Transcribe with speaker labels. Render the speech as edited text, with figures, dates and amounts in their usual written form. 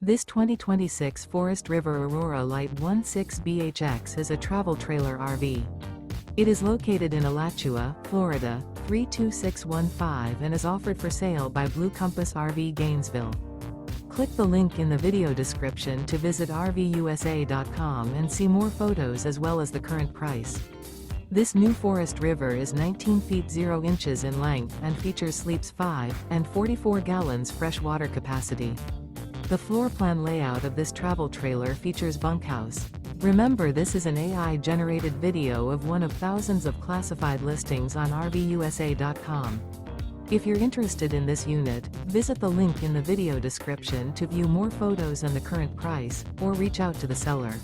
Speaker 1: This 2026 Forest River Aurora Light 16BHX is a travel trailer RV. It is located in Alachua, Florida, 32615 and is offered for sale by Blue Compass RV Gainesville. Click the link in the video description to visit RVUSA.com and see more photos as well as the current price. This new Forest River is 19 feet 0 inches in length and features sleeps 5 and 44 gallons fresh water capacity. The floor plan layout of this travel trailer features bunkhouse. Remember, this is an AI-generated video of one of thousands of classified listings on RVUSA.com. If you're interested in this unit, visit the link in the video description to view more photos and the current price, or reach out to the seller.